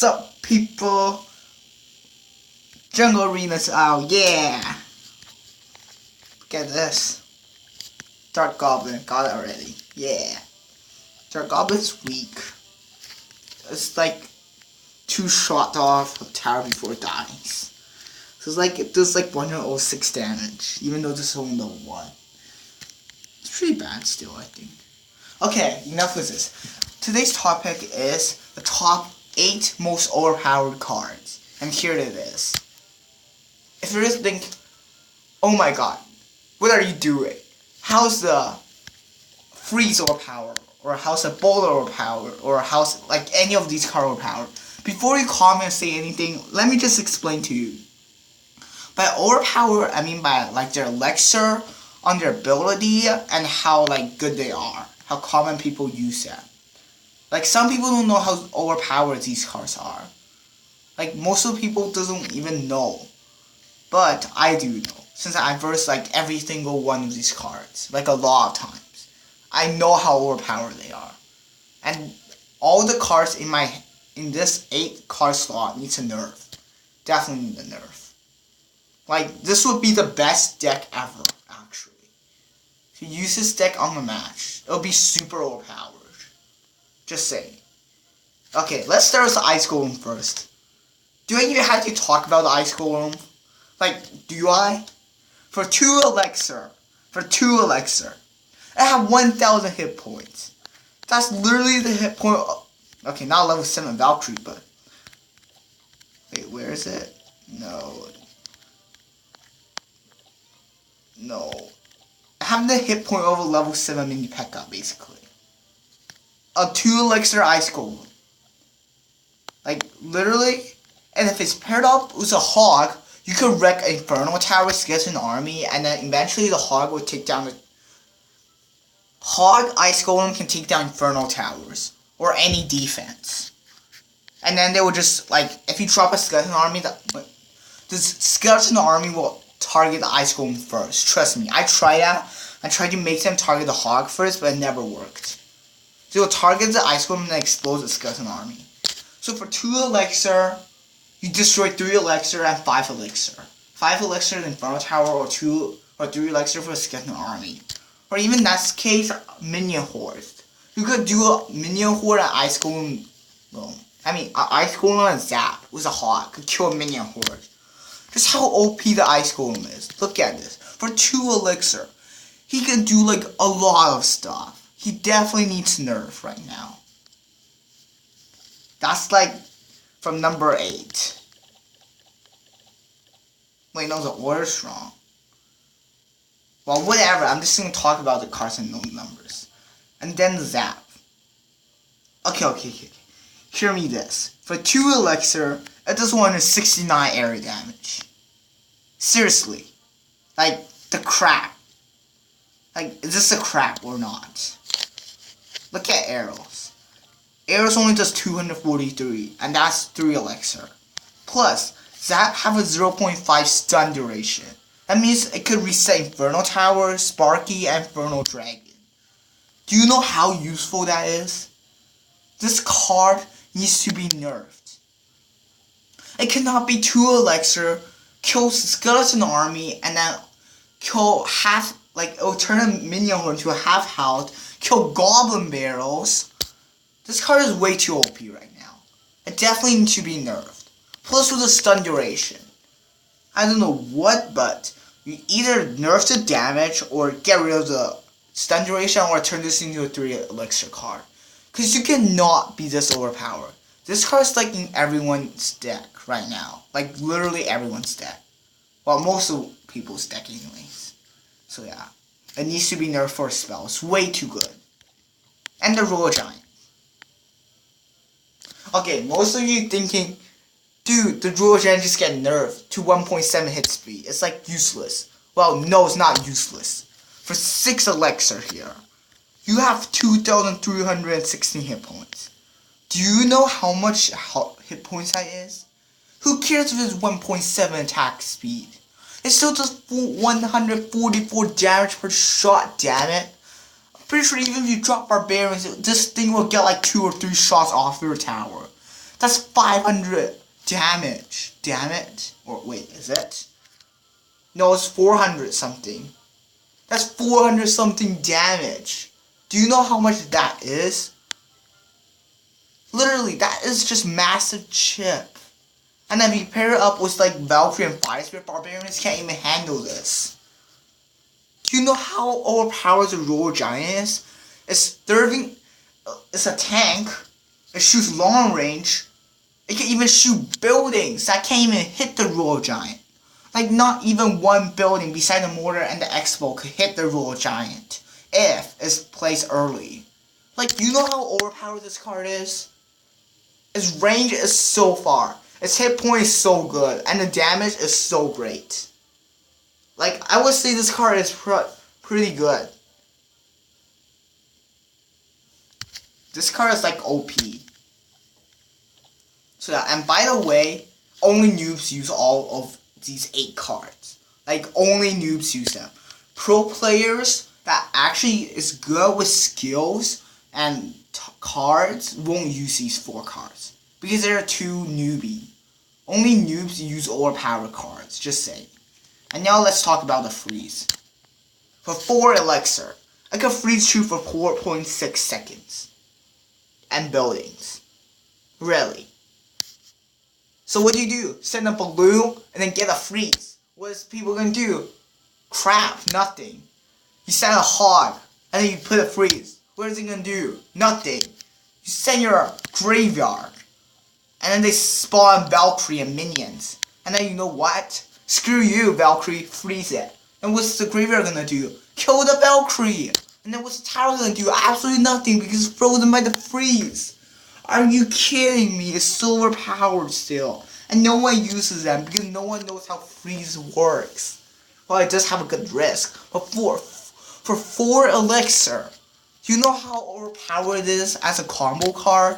up, people? Jungle Arena's out, yeah! Look at this. Dark Goblin, got it already. Yeah. Dark Goblin's weak. It's like 2 shot off a tower before it dies. So it's like, it does like 106 damage, even though this is only level 1. It's pretty bad still, I think. Okay, enough with this. Today's topic is the top 8 most overpowered cards. And here it is. If you just think, oh my god, what are you doing? How's the freeze overpowered? Or how's the boulder overpowered? Or how's like any of these cards overpowered? Before you comment and say anything, let me just explain to you. By overpowered, I mean by like their elixir, on their ability, and how like good they are. How common people use them. Like some people don't know how overpowered these cards are. Like most of the people doesn't even know. But I do know. Since I versed like every single one of these cards. Like a lot of times. I know how overpowered they are. And all the cards in this 8 card slot needs a nerf. Definitely need a nerf. Like this would be the best deck ever, actually. If you use this deck on the match, it'll be super overpowered. Just saying. Okay, let's start with the Ice Golem first. Do I even have to talk about the Ice Golem? Like, do I? For 2 elixir, I have 1,000 hit points. That's literally the hit point. Okay, not level 7 Valkyrie, but wait, where is it? No. I have the hit point over level 7 mini P.E.K.K.A. basically. A 2 elixir Ice Golem. Like literally, and if it's paired up with a hog, you could wreck an Infernal Tower, Skeleton Army, and then eventually the hog will take down the Hog Ice Golem can take down Infernal Towers or any defense. And then they will just like if you drop a Skeleton Army, the Skeleton Army will target the Ice Golem first. Trust me, I tried that. I tried to make them target the Hog first, but it never worked. So you'll target the Ice Golem and then explode the Skeleton Army. So for 2 elixir, you destroy 3 elixir and 5 elixir. 5 elixir in Infernal Tower or 2 or 3 elixir for a Skeleton Army. Or even in that case, Minion Horde. You could do a Minion Horde and Ice Golem. Ice Golem and Zap with a Hog could kill a Minion Horde. Just how OP the Ice Golem is. Look at this. For 2 elixir, he can do like a lot of stuff. He definitely needs nerf right now. That's like from number 8. Wait, no, the order's wrong. Well, whatever. I'm just gonna talk about the cards and no numbers. And then Zap. Okay. Hear me this. For 2 elixir, it does 169 area damage. Seriously. Like, the crap. Like, is this a crap or not? Look at arrows. Arrows only does 243, and that's 3 elixir. Plus, Zap have a 0.5 stun duration. That means it could reset Infernal Tower, Sparky, and Infernal Dragon. Do you know how useful that is? This card needs to be nerfed. It cannot be 2 elixir, kill Skeleton Army, and then kill half, like, it'll turn a Minion Horde into a half health, kill Goblin Barrels. This card is way too OP right now. It definitely needs to be nerfed. Plus with the stun duration. I don't know what, but you either nerf the damage or get rid of the stun duration or turn this into a 3 elixir card. Because you cannot be this overpowered. This card is like in everyone's deck right now. Like literally everyone's deck. Well, most of people's deck anyways. So yeah. It needs to be nerfed for a spell. It's way too good. And the Royal Giant. Okay, most of you thinking, dude, the Royal Giant just get nerfed to 1.7 hit speed. It's like useless. Well, no, it's not useless. For 6 elixir here, you have 2,316 hit points. Do you know how much hit points that is? Who cares if it's 1.7 attack speed? It still does 144 damage per shot, damn it. I'm pretty sure even if you drop Barbarians, this thing will get like 2 or 3 shots off your tower. That's 500 damage. Damn it. Or wait, is it? No, it's 400 something. That's 400 something damage. Do you know how much that is? Literally, that is just massive chip. And then if you pair it up with like Valkyrie and Fire Spirit, Barbarians can't even handle this. Do you know how overpowered the Royal Giant is? It's a tank. It shoots long range. It can even shoot buildings that can't even hit the Royal Giant. Like not even one building beside the mortar and the X-Bow could hit the Royal Giant if it's placed early. Like, you know how overpowered this card is? Its range is so far. Its hit point is so good. And the damage is so great. Like, I would say this card is pretty good. This card is like OP. So yeah, and by the way, only noobs use all of these 8 cards. Like, only noobs use them. Pro players that actually is good with skills and cards won't use these 4 cards. Because they're too newbie. Only noobs use overpowered cards, just saying. And now let's talk about the freeze. For 4 elixir, I can freeze true for 4.6 seconds. And buildings. Really. So what do? Send a balloon and then get a freeze. What is people gonna do? Crap, nothing. You send a hog and then you put a freeze. What is it gonna do? Nothing. You send your graveyard and then they spawn Valkyrie and minions. And then you know what? Screw you, Valkyrie, freeze it. And what's the graveyard gonna do? Kill the Valkyrie. And then what's the tower gonna do? Absolutely nothing because it's frozen by the freeze. Are you kidding me? It's so overpowered still. And no one uses them because no one knows how freeze works. Well, it does have a good risk. But for 4 elixir, do you know how overpowered it is as a combo card?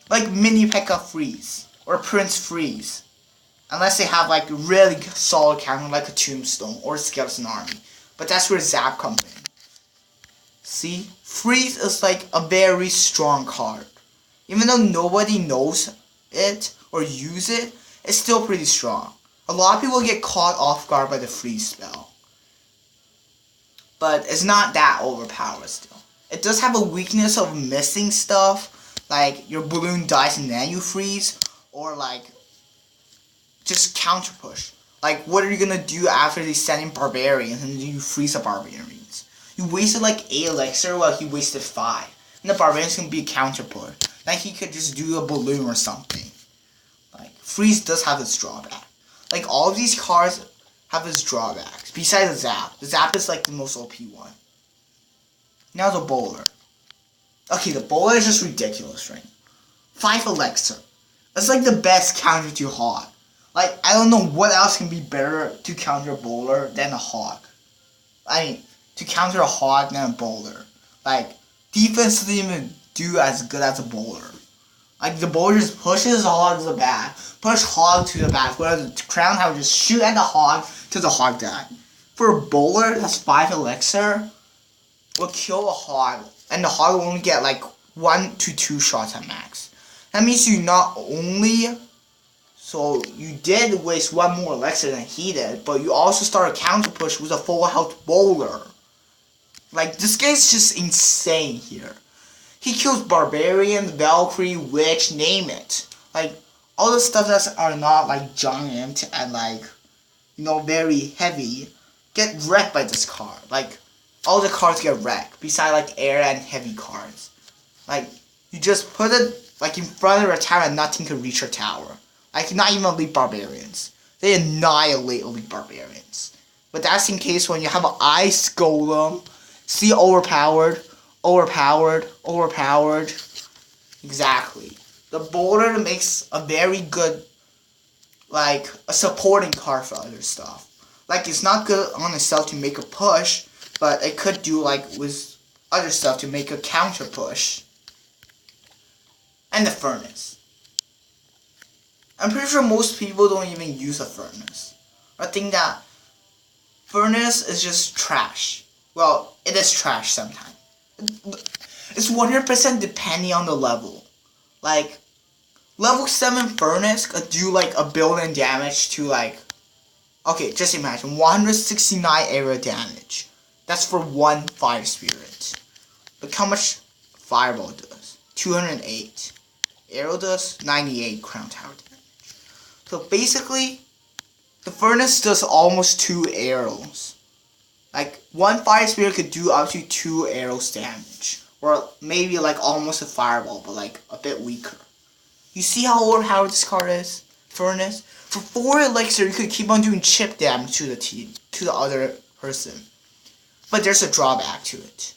Like Mini P.E.K.K.A. Freeze or Prince Freeze. Unless they have like really solid counter like a Tombstone or a Skeleton Army. But that's where Zap comes in. See? Freeze is like a very strong card. Even though nobody knows it or use it, it's still pretty strong. A lot of people get caught off guard by the freeze spell. But it's not that overpowered still. It does have a weakness of missing stuff. Like your balloon dies and then you freeze. Or like just counter push. Like what are you gonna do after they send in barbarians and you freeze the barbarians? You wasted like 8 elixir while he wasted 5. And the barbarians can be a counter push. Like he could just do a balloon or something. Like freeze does have its drawback. Like all of these cards have its drawbacks. Besides the zap. The zap is like the most OP one. Now the bowler. Okay, the bowler is just ridiculous, right? 5 elixir. That's like the best counter to hog. Like I don't know what else can be better to counter a bowler than a hog. I mean, to counter a hog than a bowler. Like defense doesn't even do as good as a bowler. Like the bowler just pushes the hog to the back, push hog to the back, whereas the crown will just shoot at the hog till the hog die. For a bowler that's 5 elixir, will kill a hog, and the hog will only get like 1 to 2 shots at max. That means you not only, so you did waste 1 more elixir than he did, but you also start a counter push with a full health bowler. Like this guy's just insane here. He kills Barbarian, Valkyrie, Witch, name it. Like, all the stuff that are not, like, giant and, like, you know, very heavy, get wrecked by this card. Like, all the cards get wrecked, besides, like, air and heavy cards. Like, you just put it, like, in front of your tower and nothing can reach your tower. Like, not even Elite Barbarians. They annihilate Elite Barbarians. But that's in case when you have an Ice Golem, see overpowered, overpowered. Exactly. The bowler makes a very good, like, a supporting card for other stuff. Like, it's not good on itself to make a push, but it could do, like, with other stuff to make a counter push. And the furnace. I'm pretty sure most people don't even use a furnace. I think that furnace is just trash. Well, it is trash sometimes. It's 100% depending on the level. Like, level 7 Furnace could do like 1,000,000,000 damage to like, okay, just imagine 169 area damage. That's for one Fire Spirit. Look how much Fireball does. 208. Arrow does 98 Crown Tower damage. So basically, the Furnace does almost 2 arrows. Like, one Fire Spirit could do up to 2 arrows damage. Or maybe like almost a Fireball, but like a bit weaker. You see how overpowered this card is? Furnace? For 4 elixir, you could keep on doing chip damage to the team, to the other person. But there's a drawback to it.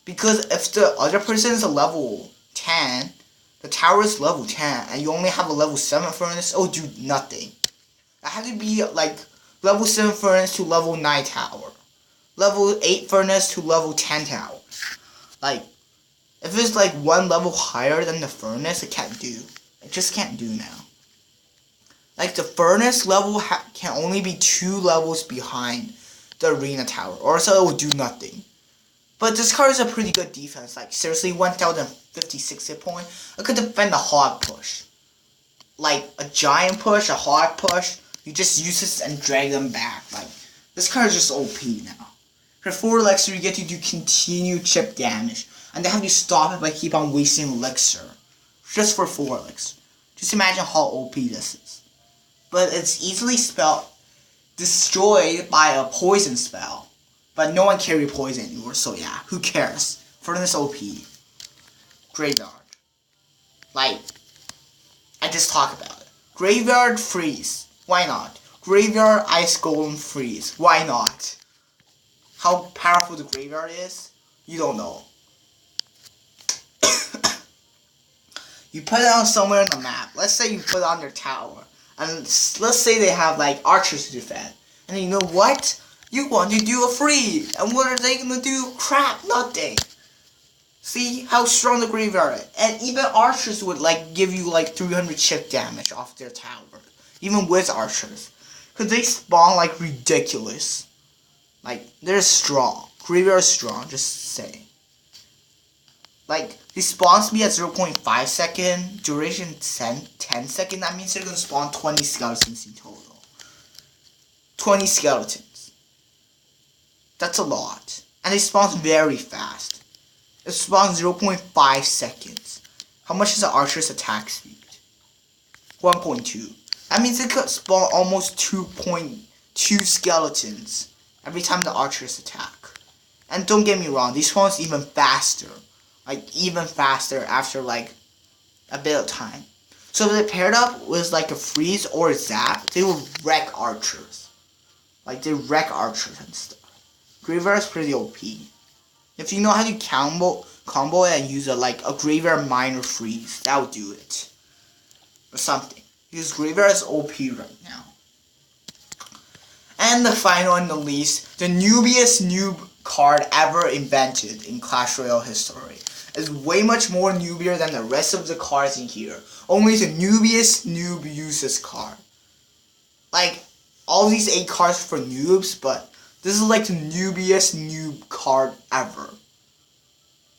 Because if the other person is a level 10, the tower is level 10, and you only have a level 7 Furnace, it will do nothing. It had to be like level 7 Furnace to level 9 tower. Level 8 Furnace to level 10 tower. Like, if it's like one level higher than the Furnace, it can't do. It just can't do now. Like, the Furnace level can only be 2 levels behind the Arena tower, or so it will do nothing. But this card is a pretty good defense. Like, seriously, 1,056 hit point. It could defend a hog push. Like, a giant push, a hog push. You just use this and drag them back. Like, this card is just OP now. For 4 elixir, you get to do continued chip damage. And they have to stop it by keep on wasting elixir. Just for 4 elixir. Just imagine how OP this is. But it's easily destroyed by a poison spell. But no one carry poison anymore, so yeah, who cares? Furnace OP. Graveyard. Like, I just talked about it. Graveyard Freeze. Why not? Graveyard Ice Golem Freeze. Why not? How powerful the graveyard is? You don't know. You put it on somewhere on the map. Let's say you put it on your tower. And let's say they have like archers to defend. And you know what? You want to do a freeze. And what are they gonna do? Crap, nothing. See how strong the graveyard is. And even archers would like give you like 300 chip damage off their tower. Even with archers. Because they spawn like ridiculous. Like, they're strong. Graveyard is strong, just saying. Like, they spawn speed at 0.5 second, duration 10 second. That means they're gonna spawn 20 skeletons in total. 20 skeletons. That's a lot. And they spawn very fast. It spawns 0.5 seconds. How much is the archer's attack speed? 1.2. That means it could spawn almost 2.2 skeletons every time the archers attack. And don't get me wrong, these spawns even faster. Like, even faster after, like, a bit of time. So if they paired up with, like, a freeze or a zap, they will wreck archers. Like, they wreck archers and stuff. Graveyard is pretty OP. If you know how to combo it and use like a graveyard minor freeze, that would do it. Or something. Because graveyard is OP right now. And the final and the least, the noobiest noob card ever invented in Clash Royale history. Is way much more noobier than the rest of the cards in here. Only the noobiest noob uses this card. Like, all these 8 cards for noobs, but this is like the noobiest noob card ever.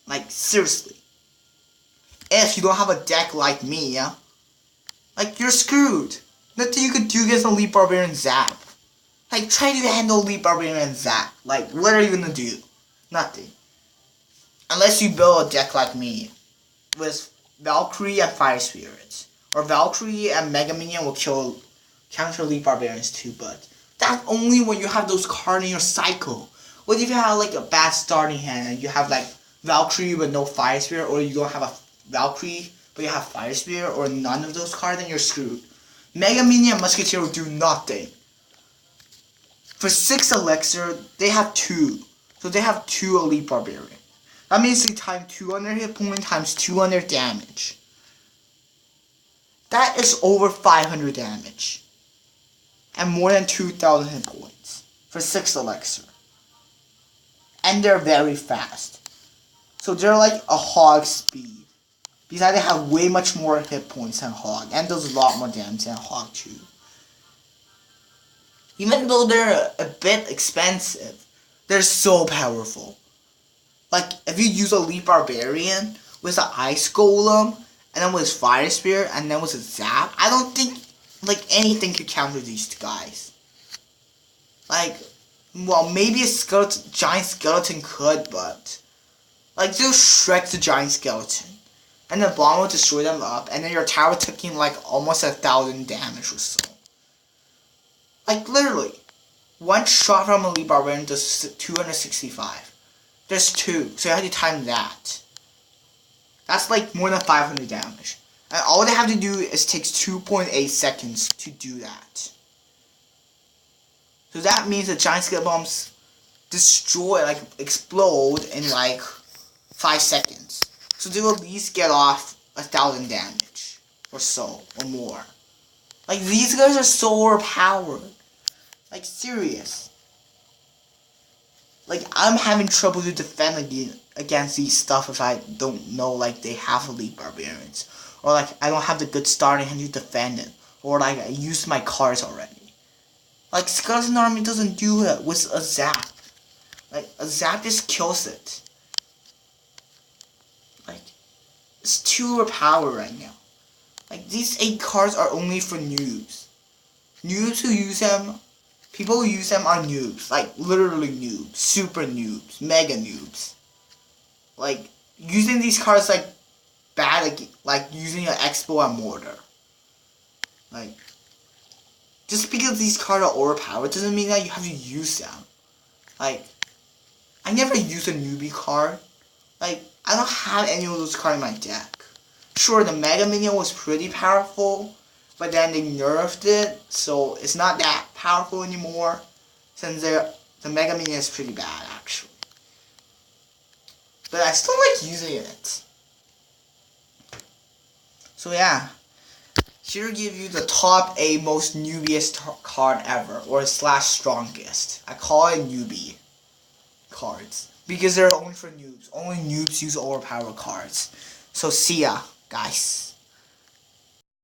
Like, seriously. If you don't have a deck like me, yeah, like, you're screwed. Nothing you could do against Elite Barbarian Zap. Like, try to handle Elite Barbarian and Zap. Like, what are you gonna do? Nothing. Unless you build a deck like me. With Valkyrie and Fire Spirits. Or Valkyrie and Mega Minion will counter Elite Barbarians too, but that's only when you have those cards in your cycle. What if you have like a bad starting hand and you have like Valkyrie with no Fire Spirit, or you don't have a Valkyrie but you have Fire Spirit, or none of those cards, then you're screwed. Mega Minion and Musketeer will do nothing. For 6 elixir, they have 2. So they have 2 Elite Barbarian. That means they time 200 hit point times 200 damage. That is over 500 damage. And more than 2,000 hit points. For 6 elixir. And they're very fast. So they're like a hog speed. Besides, they have way much more hit points than hog. And does a lot more damage than hog too. Even though they're a bit expensive, they're so powerful. Like, if you use Elite Barbarian with an Ice Golem and then was Fire Spirit, and then was a Zap. I don't think like anything could counter these guys. Like, well, maybe a giant skeleton could, but like just Shrek the giant skeleton, and the bomb will destroy them up, and then your tower taking like almost 1,000 damage or so. Like literally, one shot from Elite Barbarian does 265. There's 2, so you have to time that. That's like more than 500 damage. And all they have to do is takes 2.8 seconds to do that. So that means the giant skill bombs destroy, like explode in like 5 seconds. So they will at least get off 1,000 damage or so, or more. Like these guys are so overpowered. Like serious. Like I'm having trouble to defend against these stuff if I don't know like they have Elite Barbarians. Or like I don't have the good starting hand to defend it. Or like I used my cards already. Like Skeleton Army doesn't do it with a Zap. Like a Zap just kills it. Like it's too overpowered right now. Like these 8 cards are only for noobs. Noobs who use them, people who use them are noobs. Like literally noobs, super noobs, mega noobs. Like using these cards like bad, like using an Expo and Mortar. Like just because these cards are overpowered doesn't mean that you have to use them. Like I never use a newbie card. Like I don't have any of those cards in my deck. Sure, the Mega Minion was pretty powerful, but then they nerfed it, so it's not that powerful anymore. Since the Mega Minion is pretty bad, actually. But I still like using it. So yeah, here to give you the top 8 most newbiest card ever, or slash strongest. I call it newbie cards because they're only for noobs. Only noobs use overpowered cards. So see ya, guys.